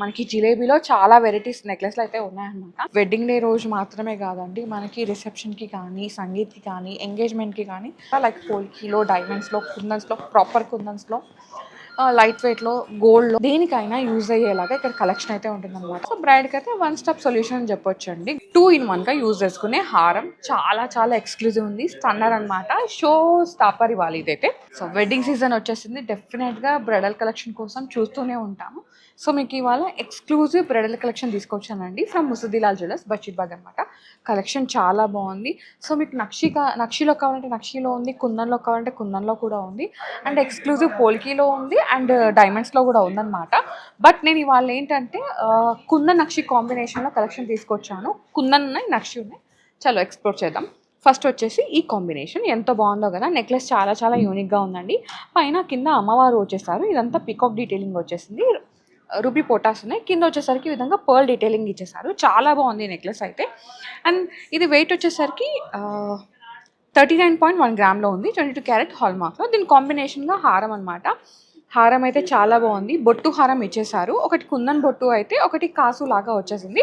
మనకి జిలేబీలో చాలా వెరైటీస్ నెక్లెస్లు అయితే ఉన్నాయన్నమాట. వెడ్డింగ్ డే రోజు మాత్రమే కాదండి, మనకి రిసెప్షన్కి కానీ, సంగీత్కి కానీ, ఎంగేజ్మెంట్కి కానీ, లైక్ పోల్కీలో, డైమండ్స్లో, కుందన్స్లో, ప్రాపర్ కుందన్స్లో, లైట్ వెయిట్లో, గోల్డ్లో, దేనికైనా యూజ్ అయ్యేలాగా ఇక్కడ కలెక్షన్ అయితే ఉంటుందన్నమాట. సో బ్రైడ్కి అయితే వన్ స్టాప్ సొల్యూషన్ అని చెప్పొచ్చు అండి. 2-in-1గా యూజ్ చేసుకునే హారం చాలా చాలా ఎక్స్క్లూజివ్ ఉంది, స్టన్నర్ అనమాట. షో స్టాపర్ ఇవ్వాలి ఇదైతే. సో వెడ్డింగ్ సీజన్ వచ్చేసింది, డెఫినెట్గా బ్రైడల్ కలెక్షన్ కోసం చూస్తూనే ఉంటాము. సో మీకు ఇవాళ ఎక్స్క్లూజివ్ బ్రైడల్ కలెక్షన్ తీసుకొచ్చానండి ఫ్రమ్ ముసుద్దిలాల్ జ్యువెలర్స్, బషీర్బాగ్ అనమాట. కలెక్షన్ చాలా బాగుంది. సో మీకు నక్షీలో కావాలంటే నక్షీలో ఉంది, కుందన్లో కావాలంటే కుందన్లో కూడా ఉంది, అండ్ ఎక్స్క్లూజివ్ పోల్కీలో ఉంది, అండ్ డైమండ్స్లో కూడా ఉందన్నమాట. బట్ నేను ఇవాళ ఏంటంటే కుందన్ నక్షి కాంబినేషన్లో కలెక్షన్ తీసుకొచ్చాను. కుందన్ ఉన్నాయి, నక్షి ఉన్నాయి. చలో ఎక్స్ప్లోర్ చేద్దాం. ఫస్ట్ వచ్చేసి ఈ కాంబినేషన్ ఎంత బాగుందో కదా. నెక్లెస్ చాలా చాలా యూనిక్గా ఉందండి. పైన కింద అమ్మవారు వచ్చేసారు, ఇదంతా పికాక్ డీటెయిలింగ్ వచ్చేసింది, రూబీ పోటాస్ ఉన్నాయి. కింద వచ్చేసరికి ఈ విధంగా పర్ల్ డీటెయిలింగ్ ఇచ్చేసారు. చాలా బాగుంది నెక్లెస్ అయితే. అండ్ ఇది వెయిట్ వచ్చేసరికి 39.1 గ్రామ్లో ఉంది, 22 క్యారెట్ హాల్ మార్క్లో. దీని కాంబినేషన్గా హారం అనమాట. హారం అయితే చాలా బాగుంది, బొట్టు హారం ఇచ్చేసారు. ఒకటి కుందన్ బొట్టు అయితే, ఒకటి కాసు లాగా వచ్చేసింది.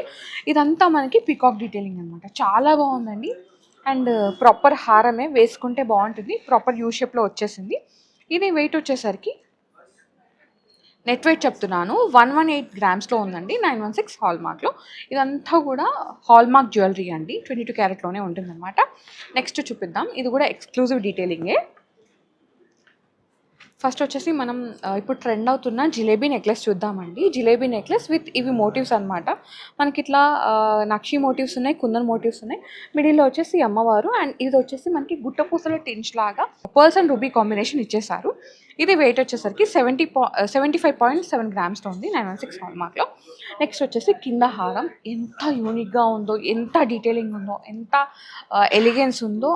ఇదంతా మనకి పికాక్ డీటెయిలింగ్ అనమాట. చాలా బాగుందండి. అండ్ ప్రాపర్ హారమే వేసుకుంటే బాగుంటుంది, ప్రాపర్ యూ షేప్లో వచ్చేసింది. ఇది వెయిట్ వచ్చేసరికి నెట్ వెయిట్ చెప్తున్నాను, 118 గ్రామ్స్లో ఉందండి, 916 హాల్ మార్క్లో. ఇదంతా కూడా హాల్ మార్క్ జ్యువెలరీ అండి, 22 క్యారెట్లోనే ఉంటుందన్నమాట. నెక్స్ట్ చూపిద్దాం, ఇది కూడా ఎక్స్క్లూజివ్ డీటెయిలింగే. ఫస్ట్ వచ్చేసి మనం ఇప్పుడు ట్రెండ్ అవుతున్న జిలేబీ నెక్లెస్ చూద్దామండి. జిలేబీ నెక్లెస్ విత్ ఇవి మోటివ్స్ అనమాట. మనకి ఇట్లా నక్షి మోటివ్స్ ఉన్నాయి, కుందన్ మోటివ్స్ ఉన్నాయి. మిడిల్లో వచ్చేసి అమ్మవారు, అండ్ ఇది వచ్చేసి మనకి గుట్టపూసల టించ్ లాగా పర్ల్స్ అండ్ రూబీ కాంబినేషన్ ఇచ్చేసారు. ఇది వెయిట్ వచ్చేసరికి 75.7 గ్రామ్స్లో ఉంది, 916 హాల్ మార్క్లో. నెక్స్ట్ వచ్చేసి కింద హారం ఎంత యూనిక్గా ఉందో, ఎంత డీటెయిలింగ్ ఉందో, ఎంత ఎలిగెన్స్ ఉందో,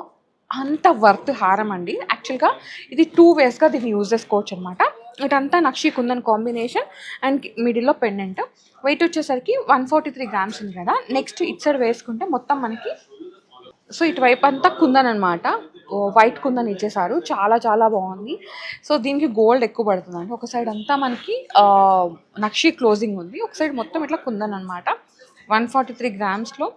అంత వర్త్ హారం అండి. యాక్చువల్గా ఇది 2 వేస్గా దీన్ని యూజ్ చేసుకోవచ్చు అనమాట. ఇటంతా నక్షి కుందన్ కాంబినేషన్ అండ్ మిడిల్లో పెండెంట్. వెయిట్ వచ్చేసరికి 143 గ్రామ్స్ ఉంది కదా. నెక్స్ట్ ఇటు సైడ్ వేసుకుంటే మొత్తం మనకి, సో ఇటువైపు అంతా కుందన్ అనమాట, వైట్ కుందన్ ఇచ్చేసారు. చాలా చాలా బాగుంది. సో దీనికి గోల్డ్ ఎక్కువ పడుతుందండి. ఒక సైడ్ అంతా మనకి నక్షి క్లోజింగ్ ఉంది, ఒక సైడ్ మొత్తం ఇట్లా కుందన్ అనమాట. 143 గ్రామ్స్లో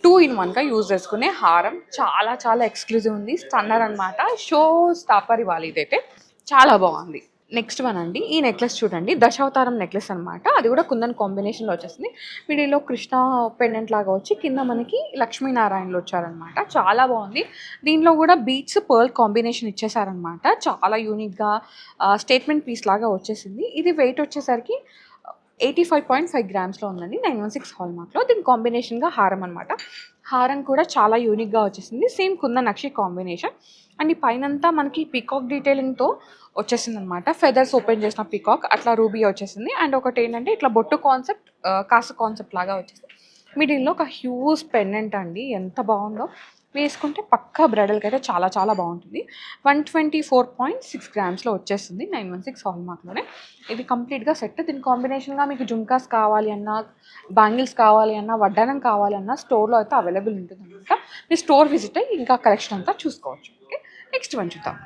2-in-1గా యూజ్ చేసుకునే హారం. చాలా చాలా ఎక్స్క్లూజివ్ ఉంది, స్టన్నర్ అనమాట. షో స్టాపర్ ఇవ్వాలి ఇదైతే. చాలా బాగుంది. నెక్స్ట్ వన్ అండి, ఈ నెక్లెస్ చూడండి, దశావతారం నెక్లెస్ అనమాట. అది కూడా కుందన్ కాంబినేషన్లో వచ్చేసింది. మిడిల్లో కృష్ణ పెండెంట్ లాగా వచ్చి కింద మనకి లక్ష్మీనారాయణలు వచ్చారనమాట. చాలా బాగుంది. దీనిలో కూడా బీట్స్ పర్ల్ కాంబినేషన్ ఇచ్చేసారనమాట. చాలా యూనిక్గా స్టేట్మెంట్ పీస్ లాగా వచ్చేసింది. ఇది వెయిట్ వచ్చేసరికి 85.5 గ్రామ్స్లో ఉందండి, 916 హాల్ మార్క్లో. దీని కాంబినేషన్గా హారం అనమాట. హారం కూడా చాలా యూనిక్గా వచ్చేసింది, same kundan nakshi combination. And ఈ పైనంతా మనకి పికాక్ డీటెయిలింగ్తో వచ్చేసింది అనమాట. ఫెదర్స్ ఓపెన్ చేసిన పికాక్ అట్లా రూబీ వచ్చేసింది. అండ్ ఒకటి ఏంటంటే ఇట్లా బొట్టు కాన్సెప్ట్, కాసు కాన్సెప్ట్ లాగా వచ్చేసింది. మిడిల్లో ఒక హ్యూజ్ పెండెంట్ అండి, ఎంత బాగుందో. వేసుకుంటే పక్కా బ్రైడల్కి అయితే చాలా చాలా బాగుంటుంది. 124.6 గ్రామ్స్లో వచ్చేస్తుంది, 916 హాల్ మార్క్లోనే. ఇది కంప్లీట్గా సెట్. దీని కాంబినేషన్గా మీకు జుమ్కాస్ కావాలి అన్నా, బ్యాంగిల్స్ కావాలి అన్నా, వడ్డానం కావాలి అన్నా స్టోర్లో అయితే అవైలబుల్ ఉంటుంది అనమాట. మీరు స్టోర్ విజిట్ అయ్యి ఇంకా కలెక్షన్ అంతా చూసుకోవచ్చు. ఓకే, నెక్స్ట్ వన్ చూద్దాం.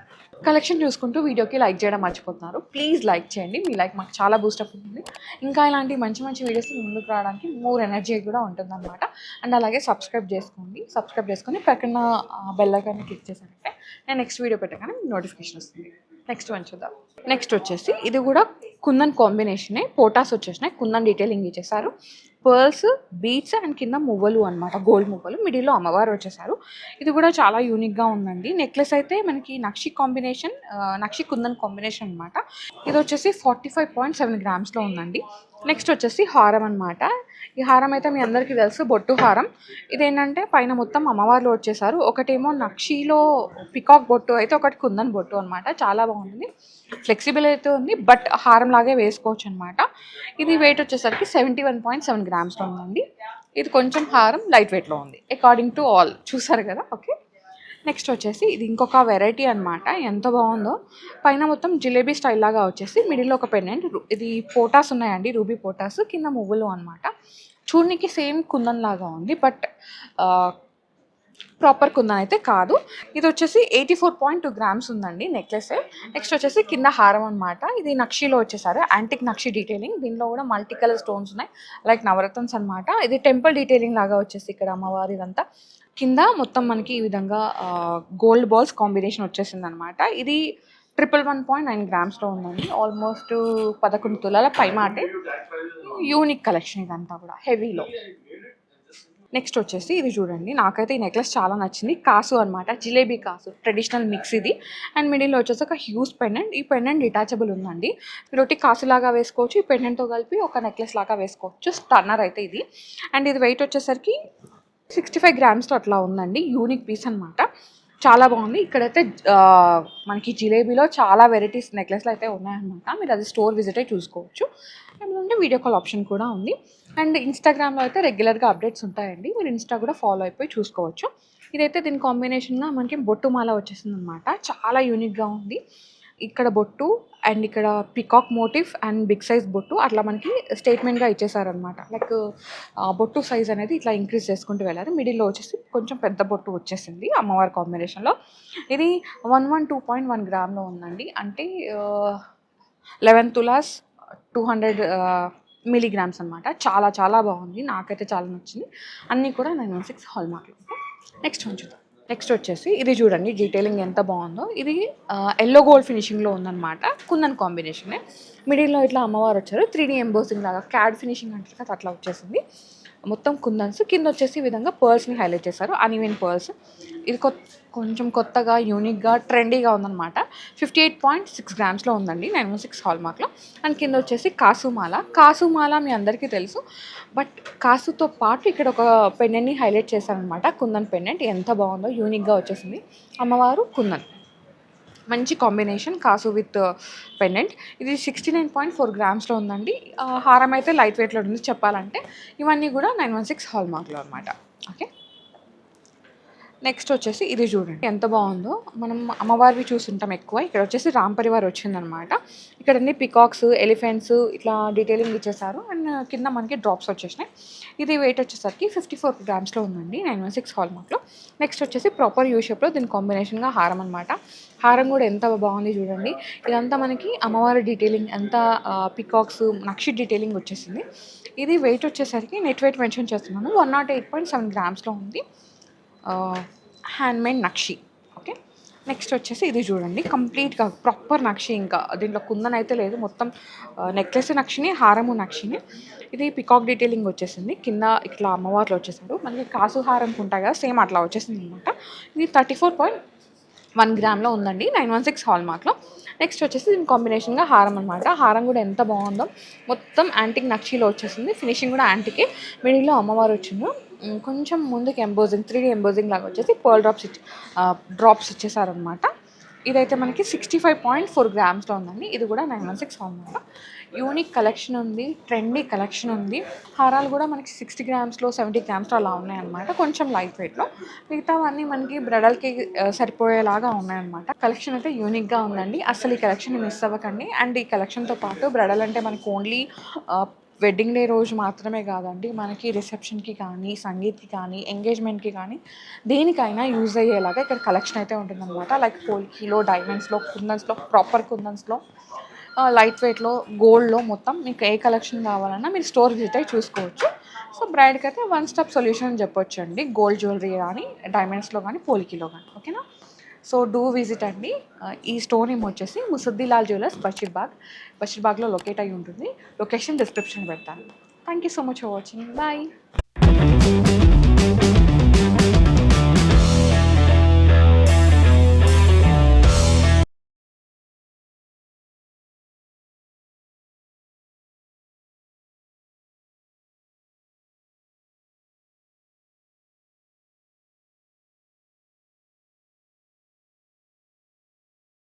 కలెక్షన్ చూసుకుంటూ వీడియోకి లైక్ చేయడం మర్చిపోతున్నారు, ప్లీజ్ లైక్ చేయండి. మీ లైక్ మాకు చాలా బూస్టప్ ఉంటుంది. ఇంకా ఇలాంటి మంచి మంచి వీడియోస్ ముందుకు రావడానికి మోర్ ఎనర్జీ కూడా ఉంటుంది అనమాట. అండ్ అలాగే సబ్స్క్రైబ్ చేసుకొని పక్కన బెల్ ఐకాన్ని క్లిక్ చేశారంటే నేను నెక్స్ట్ వీడియో పెట్టగానే నోటిఫికేషన్ వస్తుంది. నెక్స్ట్ వన్ చూద్దాం. నెక్స్ట్ వచ్చేసి ఇది కూడా కుందన్ కాంబినేషనే, పోటాస్ వచ్చేసినాయి, కుందన్ డీటెయిలింగ్ ఇచ్చేసారు. పర్ల్స్, బీట్స్ అండ్ కింద మువ్వలు అనమాట, గోల్డ్ మువ్వలు. మిడిల్లో అమ్మవారు వచ్చేసారు. ఇది కూడా చాలా యూనిక్గా ఉందండి. నెక్లెస్ అయితే మనకి నక్షి కాంబినేషన్, నక్షి కుందన్ కాంబినేషన్ అనమాట. ఇది వచ్చేసి 45.7 గ్రామ్స్లో ఉందండి. నెక్స్ట్ వచ్చేసి హారం అనమాట. ఈ హారం అయితే మీ అందరికీ తెలుసు, బొట్టు హారం. ఇదేంటంటే పైన మొత్తం అమ్మవార్లు వచ్చేసారు. ఒకటేమో నక్షిలో పికాక్ బొట్టు అయితే, ఒకటి కుందన్ బొట్టు అనమాట. చాలా బాగుంటుంది, ఫ్లెక్సిబుల్ అయితే ఉంది, బట్ హారం లాగే వేసుకోవచ్చు అనమాట. ఇది వెయిట్ వచ్చేసరికి 71.7 గ్రామ్స్లో ఉందండి. ఇది కొంచెం హారం లైట్ వెయిట్లో ఉంది, అకార్డింగ్ టు ఆల్. చూసారు కదా. ఓకే, నెక్స్ట్ వచ్చేసి ఇది ఇంకొక వెరైటీ అనమాట. ఎంత బాగుందో, పైన మొత్తం జిలేబీ స్టైల్ లాగా వచ్చేసి మిడిల్లో ఒక పెండెంట్. ఇది పోటాస్ ఉన్నాయండి, రూబీ పోటాస్, కింద మువ్వులు అనమాట. చూడనికి సేమ్ కుందన్ లాగా ఉంది, బట్ ప్రాపర్ కుందన్ అయితే కాదు. ఇది వచ్చేసి 84.2 గ్రామ్స్ ఉందండి నెక్లెస్. నెక్స్ట్ వచ్చేసి కింద హారం అనమాట. ఇది నక్షీలో వచ్చేసారు, యాంటిక్ నక్షి డీటెయిలింగ్. దీనిలో కూడా మల్టీ కలర్ స్టోన్స్ ఉన్నాయి, లైక్ నవరత్న్స్ అనమాట. ఇది టెంపుల్ డీటెయిలింగ్ లాగా వచ్చేసి ఇక్కడ అమ్మవారి ఇదంతా. కింద మొత్తం మనకి ఈ విధంగా గోల్డ్ బాల్స్ కాంబినేషన్ వచ్చేసింది అనమాట. ఇది 111.9 గ్రామ్స్లో ఉందండి. ఆల్మోస్ట్ 11 తులాల పై మాటే. యూనిక్ కలెక్షన్ ఇదంతా కూడా హెవీలో. నెక్స్ట్ వచ్చేసి ఇది చూడండి, నాకైతే ఈ నెక్లెస్ చాలా నచ్చింది. కాసు అనమాట, జిలేబీ కాసు, ట్రెడిషనల్ మిక్స్ ఇది. అండ్ మిడిల్లో వచ్చేసి ఒక హ్యూజ్ పెండెంట్. ఈ పెండెంట్ డిటాచబుల్ ఉందండి. మీరు ఒకటి కాసు లాగా వేసుకోవచ్చు, ఈ పెండెంట్తో కలిపి ఒక నెక్లెస్ లాగా వేసుకోవచ్చు. స్టన్నర్ అయితే ఇది. అండ్ ఇది వెయిట్ వచ్చేసరికి 65 గ్రామ్స్తో అట్లా ఉందండి. యూనిక్ పీస్ అనమాట, చాలా బాగుంది. ఇక్కడైతే మనకి జిలేబీలో చాలా వెరైటీస్ నెక్లెస్లు అయితే ఉన్నాయన్నమాట. మీరు అది స్టోర్ విజిట్ అయి చూసుకోవచ్చు. ఎందుకంటే వీడియో కాల్ ఆప్షన్ కూడా ఉంది. అండ్ ఇన్స్టాగ్రామ్లో అయితే రెగ్యులర్గా అప్డేట్స్ ఉంటాయండి, మీరు ఇన్స్టా కూడా ఫాలో అయిపోయి చూసుకోవచ్చు. ఇదైతే దీని కాంబినేషన్గా మనకి బొట్టు మాల వచ్చేసింది అనమాట. చాలా యూనిక్గా ఉంది. ఇక్కడ బొట్టు అండ్ ఇక్కడ peacock motive and big size బొట్టు అట్లా మనకి స్టేట్మెంట్గా ఇచ్చేసారనమాట. లైక్ బొట్టు సైజ్ అనేది ఇట్లా ఇంక్రీజ్ చేసుకుంటూ వెళ్ళారు. మిడిల్లో వచ్చేసి కొంచెం పెద్ద బొట్టు వచ్చేసింది అమ్మవారి కాంబినేషన్లో. ఇది 112.1 గ్రామ్లో ఉందండి. అంటే 11 తులాస్ 200 మిలీగ్రామ్స్ అనమాట. చాలా చాలా బాగుంది, నాకైతే చాలా నచ్చింది. అన్నీ కూడా 916 హాల్ మార్క్లో. నెక్స్ట్ చూద్దాం. నెక్స్ట్ వచ్చేసి ఇది చూడండి, డీటెయిలింగ్ ఎంత బాగుందో. ఇది ఎల్లో గోల్డ్ ఫినిషింగ్లో ఉందన్నమాట. కుందన్ కాంబినేషనే. మిడిల్లో ఇట్లా అమ్మవారు వచ్చారు, 3D ఎంబోసింగ్ లాగా, క్యాడ్ ఫినిషింగ్ అంటారు కదా అట్లా వచ్చేసింది. మొత్తం కుందన్స్. కింద వచ్చేసి ఈ విధంగా పర్ల్స్ని హైలైట్ చేశారు, అన్ఈవెన్ పర్ల్స్. ఇది కొంచెం కొత్తగా యూనిక్గా ట్రెండీగా ఉందన్నమాట. 58.6 గ్రామ్స్లో ఉందండి, 916 హాల్ మార్క్లో. అండ్ కింద వచ్చేసి కాసుమాల. కాసుమాల మీ అందరికీ తెలుసు, బట్ కాసుతో పాటు ఇక్కడ ఒక పెండెంట్ని హైలైట్ చేశారనమాట. కుందన్ పెండెంట్ ఎంత బాగుందో, యూనిక్గా వచ్చేసింది. అమ్మవారు కుందన్, మంచి కాంబినేషన్ కాసు విత్ పెండెంట్. ఇది 69.4 గ్రామ్స్లో ఉందండి. హారం అయితే లైట్ వెయిట్లో ఉంది చెప్పాలంటే. ఇవన్నీ కూడా 916 హాల్ మార్క్లో అనమాట. ఓకే, నెక్స్ట్ వచ్చేసి ఇది చూడండి ఎంత బాగుందో. మనం అమ్మవారివి చూస్తుంటాం ఎక్కువ, ఇక్కడ వచ్చేసి రామ్ పరివార్ వచ్చిందనమాట. ఇక్కడ అన్ని పికాక్స్, ఎలిఫెంట్స్ ఇట్లా డీటెయిలింగ్ ఇచ్చేసారు. అండ్ కింద మనకి డ్రాప్స్ వచ్చేసినాయి. ఇది వెయిట్ వచ్చేసరికి 54 గ్రామ్స్లో ఉందండి, 916 హాల్ మార్క్లో. నెక్స్ట్ వచ్చేసి ప్రాపర్ యూ షేప్లో దీని కాంబినేషన్గా హారం అనమాట. హారం కూడా ఎంత బాగుంది చూడండి. ఇదంతా మనకి అమ్మవారి డీటెయిలింగ్, అంతా పికాక్స్, నక్షి డీటెయిలింగ్ వచ్చేసింది. ఇది వెయిట్ వచ్చేసరికి నెట్ వెయిట్ మెన్షన్ చేస్తున్నాను, 108.7 గ్రామ్స్లో ఉంది. హ్యాండ్మేడ్ నక్షి. ఓకే, నెక్స్ట్ వచ్చేసి ఇది చూడండి, కంప్లీట్గా ప్రాపర్ నక్షి. ఇంకా దీంట్లో కుందన్ అయితే లేదు, మొత్తం నెక్లెస్ నక్షిని, హారము నక్షిని. ఇది పికాక్ డీటెయిలింగ్ వచ్చేసింది. కింద ఇట్లా అమ్మవార్లు వచ్చేసారు. మనకి కాసు హారం ఉంటాయి కదా, సేమ్ అట్లా వచ్చేసింది అనమాట. ఇది 34.1 గ్రామ్లో ఉందండి, 916 హాల్ మార్క్లో. నెక్స్ట్ వచ్చేసి దీని కాంబినేషన్గా హారం అనమాట. హారం కూడా ఎంత బాగుందో, మొత్తం యాంటిక్ నక్షిలో వచ్చేసింది. ఫినిషింగ్ కూడా యాంటికే. మిడిల్లో అమ్మవారు వచ్చిండ్రు. కొంచెం ముందుకు ఎంబోజింగ్, 3D ఎంబోజింగ్ లాగా వచ్చేసి పర్ల్ డ్రాప్స్ ఇచ్చేసారనమాట. ఇదైతే మనకి 65.4 గ్రామ్స్లో ఉందండి. ఇది కూడా 916 అనమాట. యూనిక్ కలెక్షన్ ఉంది, ట్రెండీ కలెక్షన్ ఉంది. హారాలు కూడా మనకి 60 గ్రామ్స్లో 70 గ్రామ్స్లో అలా ఉన్నాయన్నమాట, కొంచెం లైట్ వెయిట్లో. మిగతావన్నీ మనకి బ్రైడల్కి సరిపోయేలాగా ఉన్నాయన్నమాట. కలెక్షన్ అయితే యూనిక్గా ఉందండి, అసలు ఈ కలెక్షన్ మిస్ అవ్వకండి. అండ్ ఈ కలెక్షన్తో పాటు బ్రైడల్ అంటే మనకి ఓన్లీ వెడ్డింగ్ డే రోజు మాత్రమే కాదండి, మనకి రిసెప్షన్కి కానీ, సంగీత్కి కానీ, ఎంగేజ్మెంట్కి కానీ, దేనికైనా యూజ్ అయ్యేలాగా ఇక్కడ కలెక్షన్ అయితే ఉంటుందన్నమాట. లైక్ పోల్కీలో, డైమండ్స్లో, కుందన్స్లో, ప్రాపర్ కుందన్స్లో, లైట్ వెయిట్లో, గోల్డ్లో, మొత్తం మీకు ఏ కలెక్షన్ కావాలన్నా మీరు స్టోర్ విజిట్ అయ్యి చూసుకోవచ్చు. సో బ్రైడ్కి అయితే వన్ స్టాప్ సొల్యూషన్ అని చెప్పొచ్చు అండి, గోల్డ్ జ్యువెలరీ కానీ, డైమండ్స్లో కానీ, పోల్కీలో కానీ. ఓకేనా, సో డూ విజిట్ అండి. ఈ స్టోర్ నేమ్ వచ్చేసి ముసద్దిలాల్ జ్యువెలర్స్, బషీర్బాగ్లో లొకేట్ అయి ఉంటుంది. లొకేషన్ డిస్క్రిప్షన్ పెడతాను. Thank you so much for watching. Bye.